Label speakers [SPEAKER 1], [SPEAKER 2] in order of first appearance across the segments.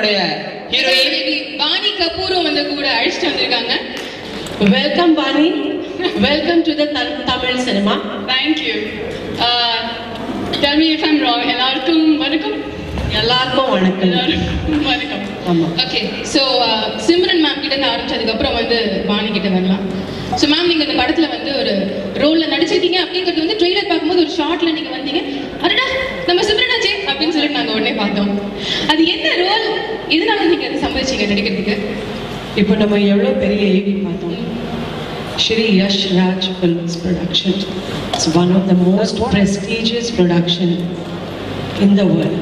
[SPEAKER 1] நம்மளுடைய ஹீரோயின்
[SPEAKER 2] வாணி கபூரும் வந்து கூட அழைச்சிட்டு வந்திருக்காங்க.
[SPEAKER 3] Welcome Vani, welcome to the Tamil cinema.
[SPEAKER 2] Thank you. Tell me if I'm wrong. எல்லாருக்கும் வணக்கம்.
[SPEAKER 3] எல்லாருக்கும் வணக்கம்.
[SPEAKER 2] எல்லாருக்கும் வணக்கம்.
[SPEAKER 3] ஆமா.
[SPEAKER 2] ஓகே, ஸோ சிம்ரன் மேம் கிட்ட இருந்து ஆரம்பிச்சதுக்கப்புறம் வந்து வாணி கிட்ட வரலாம். ஸோ மேம், நீங்கள் இந்த படத்தில் வந்து ஒரு ரோலில் நடிச்சிருக்கீங்க அப்படிங்கிறது வந்து ட்ரெய்லர் பார்க்கும்போது ஒரு ஷார்ட்டில் நீங்கள் வந்தீங்க, அடடா நம்ம சிம்ரன் ஆச்சே அப்படின்னு சொல்லிட்டு நாங்கள் உடனே பார்த்தோம். அது என்ன ரோல், இதனால நீங்கள் அதை சம்பாதிச்சிங்க நடிக்கிறதுக்கு?
[SPEAKER 3] இப்போ நம்ம எவ்வளோ பெரிய ஏவி பார்த்தோம். Shri Yash Raj Films production. It's one of the most prestigious production in the world.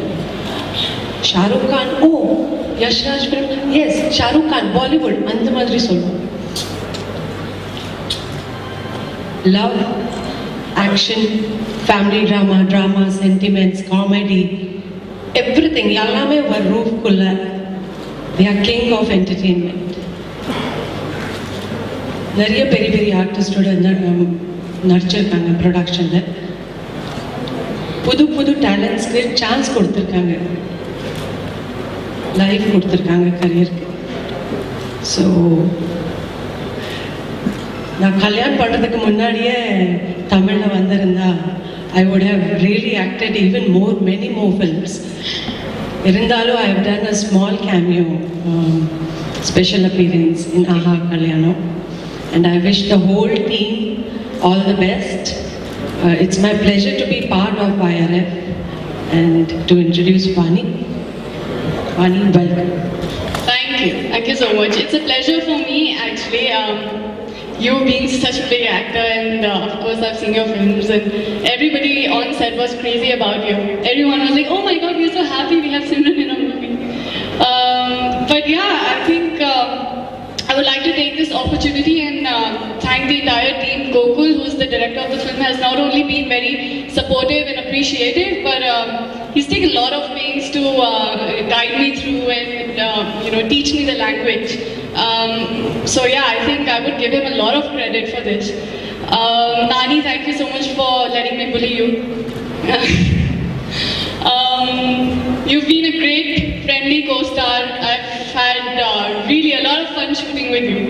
[SPEAKER 3] Shah Rukh Khan, oh, Yash Raj Film, yes, Shah Rukh Khan, Bollywood, அந்த மாதிரி சொல்லுவோம். Love, action, family drama, sentiments, comedy, everything. எல்லாமே ஒரு ரூஃப்குள்ள. They are king of entertainment. நிறைய பெரிய பெரிய ஆர்டிஸ்டோட நடிச்சிருக்காங்க ப்ரொடக்ஷனில். புது புது டேலண்ட்ஸ்க்கு சான்ஸ் கொடுத்துருக்காங்க, லைஃப் கொடுத்துருக்காங்க கரியருக்கு. ஸோ நான் கல்யாணம் பண்ணுறதுக்கு முன்னாடியே தமிழில் வந்திருந்தா I would have really acted even many more films. இருந்தாலும் I have done a small cameo, special appearance in Aha Kalyanam. And I wish the whole team all the best. It's my pleasure to be part of YRF and to introduce Vani. Vani, welcome.
[SPEAKER 2] Thank you so much. It's a pleasure for me actually. You being such a big actor, and of course I've seen your films, and everybody on set was crazy about you. Everyone was like, oh my god, we're so happy we have Simran in our movie. But yeah, I think I would like to take this opportunity and thank the entire team. Gokul, who's the director of the film, has not only been very supportive and appreciative, but he's taken a lot of pains to guide me through and teach me the language. So yeah, I think I would give him a lot of credit for this. Nani, thank you so much for letting me bully you. You've been a great friendly co-star. I've had really a lot of fun shooting with you,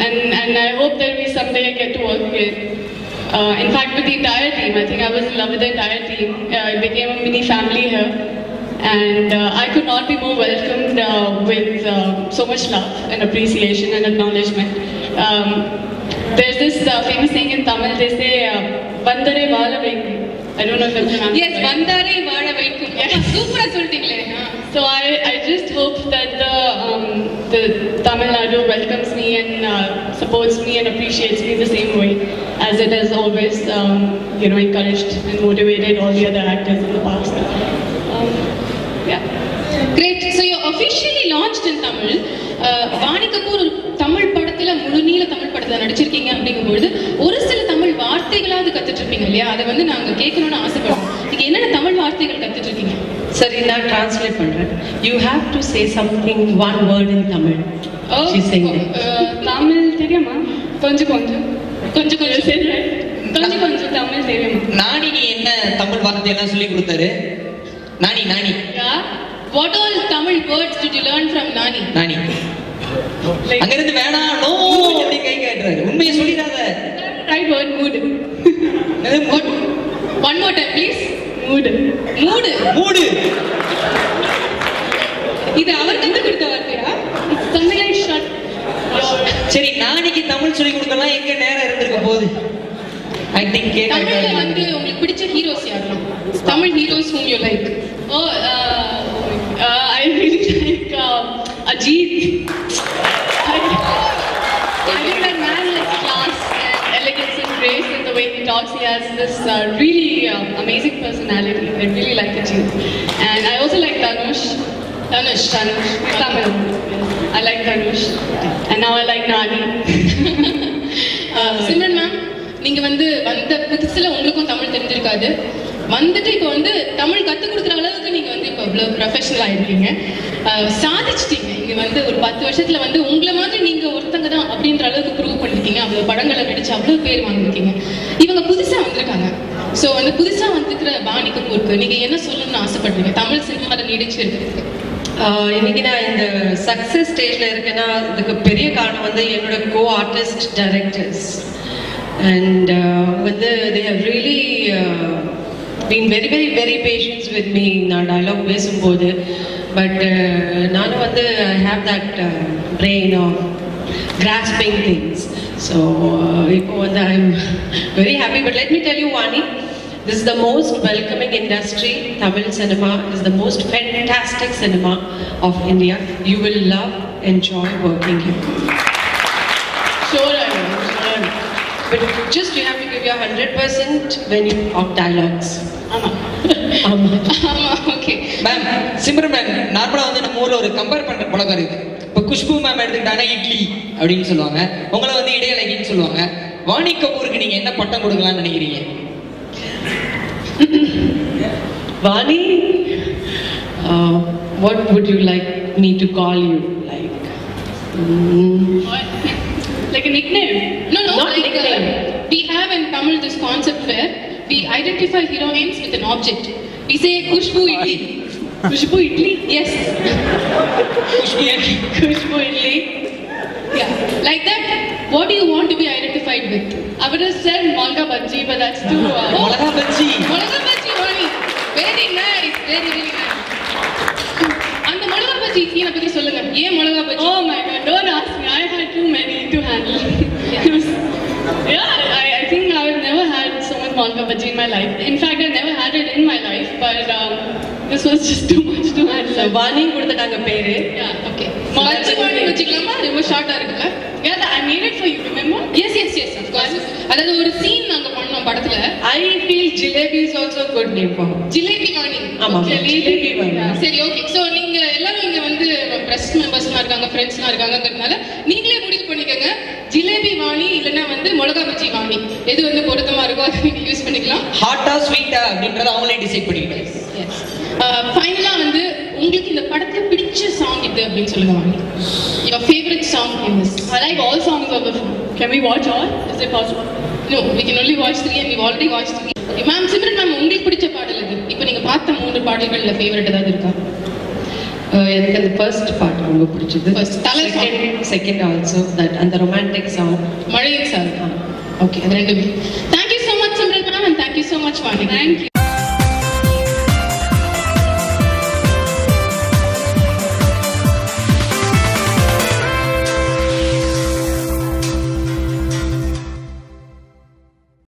[SPEAKER 2] and I hope that we someday get to work again. In fact, with the entire team, I think I was in love with the entire team. It became a mini family here, and I could not be more welcomed with so much love and appreciation and acknowledgement. There's this famous saying in Tamil. They say, "Vandare vaala vaikku." I don't know if it's Tamil. Yes, Vandare vaala vaikku. Super soltingle. So I just hope that the Tamil Nadu welcomes me and supports me and appreciates me the same way as it has always encouraged and motivated all the other actors in the past. Yeah. Great. So you're officially launched in Tamil. Vani Kapoor Tamil படத்துல முழுநீள தமிழ் படத்துல நடிச்சிருக்கீங்க அப்படிங்கும்போது ஒரு சில தமிழ் வார்த்தைகளாவது கத்துட்டு இருப்பீங்க இல்லையா? அதை வந்து நாங்க கேட்கணும்னு ஆசைப்படுறோம். நீங்க என்னென்ன தமிழ் வார்த்தைகள் கத்துட்டு இருக்கீங்க?
[SPEAKER 3] சரி, நான் டிரான்ஸ்லேட் பண்றேன். You have to say something, one word in Tamil. She's saying that.
[SPEAKER 2] Tamil தெரியுமா? கொஞ்சம் சொல்றேன். கொஞ்சம் தமிழ் தெரியுமா?
[SPEAKER 1] நானி என்ன தமிழ் வார்த்தை எல்லாம் சொல்லி கொடுத்தாரு? நானி.
[SPEAKER 2] Yeah. What all Tamil words did you learn from Nani?
[SPEAKER 1] நானி. அங்க இருந்து வேணாம் நோ அப்படி கை காட்டுறாரு. உண்மையை சொல்லிடாத.
[SPEAKER 2] Right word, mood. One more time please. Mood. இது அவர் கத்து கொடுத்த வார்த்தையா? Something like shut.
[SPEAKER 1] சரி, நானிக்கு தமிழ் சொல்லி கொடுக்கலாம் எங்க நேரம் இருந்திருக்க போகுது. I think
[SPEAKER 2] தமிழ்ல வந்து உங்களுக்கு பிடிச்ச ஹீரோஸ் யாரெல்லாம்? Tamil heroes whom you like? Oh, I really like Ajit. I think that man has class and elegance and grace in the way he talks. He has this really amazing personality. I really like Ajit. And I also like Tanush. Tamil. I like Tanush. And now I like Nani. Simran ma'am, நீங்க வந்து வந்த புதுசுல உங்களுக்கும் தமிழ் தெரிஞ்சிருக்காது. வந்துட்டு இப்போ வந்து தமிழ் கற்றுக் கொடுக்குற அளவுக்கு நீங்கள் வந்து இப்போ இவ்வளோ ப்ரொஃபஷனல் ஆகிருக்கீங்க, சாதிச்சிட்டீங்க. இங்கே வந்து ஒரு 10 வருஷத்தில் வந்து உங்களை மாதிரி நீங்கள் ஒருத்தங்க தான் அப்படின்ற அளவுக்கு ப்ரூவ் பண்ணிருக்கீங்க. அவ்வளோ படங்களை நடிச்சு அவ்வளோ பேர் வாங்கியிருக்கீங்க. இவங்க புதுசாக வந்திருக்காங்க. ஸோ அந்த புதுசாக வந்துருக்கிற வாணி கபூருக்கு நீங்கள் என்ன சொல்லணும்னு ஆசைப்படுறீங்க தமிழ் சினிமாவில் நீடிச்சு இருக்கிறதுக்கு?
[SPEAKER 3] இன்னைக்கு நான் இந்த சக்ஸஸ் ஸ்டேஜில் இருக்கேன்னா அதுக்கு பெரிய காரணம் வந்து என்னோட கோ ஆர்டிஸ்ட் டைரக்டர்ஸ் அண்ட் வந்து they have really been very very very patience with me நான் டயலாக் பேசும்போது பட் நானும் வந்து I have that brain of grasping things. So, இப்போ வந்து I'm very happy. But let me tell you, Vani, this is the most welcoming industry. Tamil cinema is the most fantastic cinema of India. You will love, enjoy working here.
[SPEAKER 2] Sure, I will. Sure.
[SPEAKER 3] But just you have to give your 100% when you talk dialogues.
[SPEAKER 2] ஆமா ஆமா okay
[SPEAKER 1] ma'am Simran ma'am நார்மலா வந்து நம்ம ஊர்ல ஒரு compare பண்ற பழக்கம் இருக்கு. இப்போ குஷ்பு மேம் எடுத்துக்கிட்டாங்கன்னா இட்லி அப்படின்னு சொல்லுவாங்க, உங்களை வந்து இடையழகின்னு சொல்லுவாங்க. வாணி கபூருக்கு நீங்க என்ன பட்டம் கொடுக்கலாம்னு நினைக்கிறீங்க?
[SPEAKER 3] Vani, what would you like me to call you?
[SPEAKER 2] Like a nickname? No,
[SPEAKER 3] Not
[SPEAKER 2] like
[SPEAKER 3] nickname.
[SPEAKER 2] We have in Tamil this concept where we identify heroines with an object. We say Kushbu Idli. Kushbu Idli? Yes.
[SPEAKER 1] Khushbu idli.
[SPEAKER 3] Kushbu Idli.
[SPEAKER 2] Yeah. Like that, what do you want to be identified with? I would have said Molga Bhaji, but that's too...
[SPEAKER 1] மிளகா bajji.
[SPEAKER 2] Molga Bhaji, Vani. Very nice. Very, very nice. அந்த மிளகா பஜ்ஜி சீனை பத்தி சொல்லுங்க. ஏன் மிளகா bajji? Oh my god, don't ask me. I had too many to handle. Yeah, I think I've never had so much Molga Bhaji in my life. In fact, I never had it in my life, but this was just too much to handle.
[SPEAKER 3] So, Vani கொடுத்துட்டாங்க பேரு.
[SPEAKER 2] Yeah, okay. Bhaji Vani வச்சுக்கலாமா? ரொம்ப ஷார்ட்டா இருக்குல்ல? Yeah, I made it for you, remember? Yes, of course. அதாவது ஒரு scene நாங்க பண்ணோம் படத்துல.
[SPEAKER 3] I feel Jalebi is also a good name for her.
[SPEAKER 2] Jalebi Vani.
[SPEAKER 3] ஆமா, ஜிலேபி வாணி.
[SPEAKER 2] சரி, ஓகே. சோ நீங்க எல்லாரும் இங்க வந்து பிரஸ் மெம்பர்ஸ்லாம் இருக்காங்க, ஃப்ரெண்ட்ஸ்லாம் இருக்காங்கன்றதுனால நீங்களே முடிவு பண்ணிக்கங்க. ஜிலேபி வாணி இல்லனா வந்து மிளகா பஜ்ஜி வாணி எது வந்து பொருத்தமா இருக்கோ அதை நீங்க யூஸ் பண்ணிக்கலாம்.
[SPEAKER 1] ஹாட்டா ஸ்வீட்டா அப்படின்றத அவங்களே டிசைட் பண்ணிக்கிட்டாங்க.
[SPEAKER 2] எஸ். ஃபைனலா வந்து உங்களுக்கு இந்த படத்துல பிடிச்ச சாங் இது அப்படின்னு சொல்லுங்க Vani. Your favorite song in this? I like all songs of the film. Can we watch all? Is it possible? No, we can only watch 3 and we've already watched 3. Okay, ma'am, Simran ma'am, உங்களுக்கு பிடிச்ச பாடல் எது? இப்போ நீங்க பார்த்த 3 பாடல்கள்ல favourite ஏதாவது இருக்கா?
[SPEAKER 3] எனக்கு அந்த ஃபர்ஸ்ட் பார்ட் ரொம்ப பிடிச்சது.
[SPEAKER 2] First, தலை song.
[SPEAKER 3] செகண்ட் ஆல்சோ தட் அந்த ரொமான்டிக் சாங்.
[SPEAKER 2] மழையின் சார்.
[SPEAKER 3] ஓகே
[SPEAKER 2] அது ரெண்டுமே. Thank you so much Simran ma'am and thank you so much Vani. Thank you.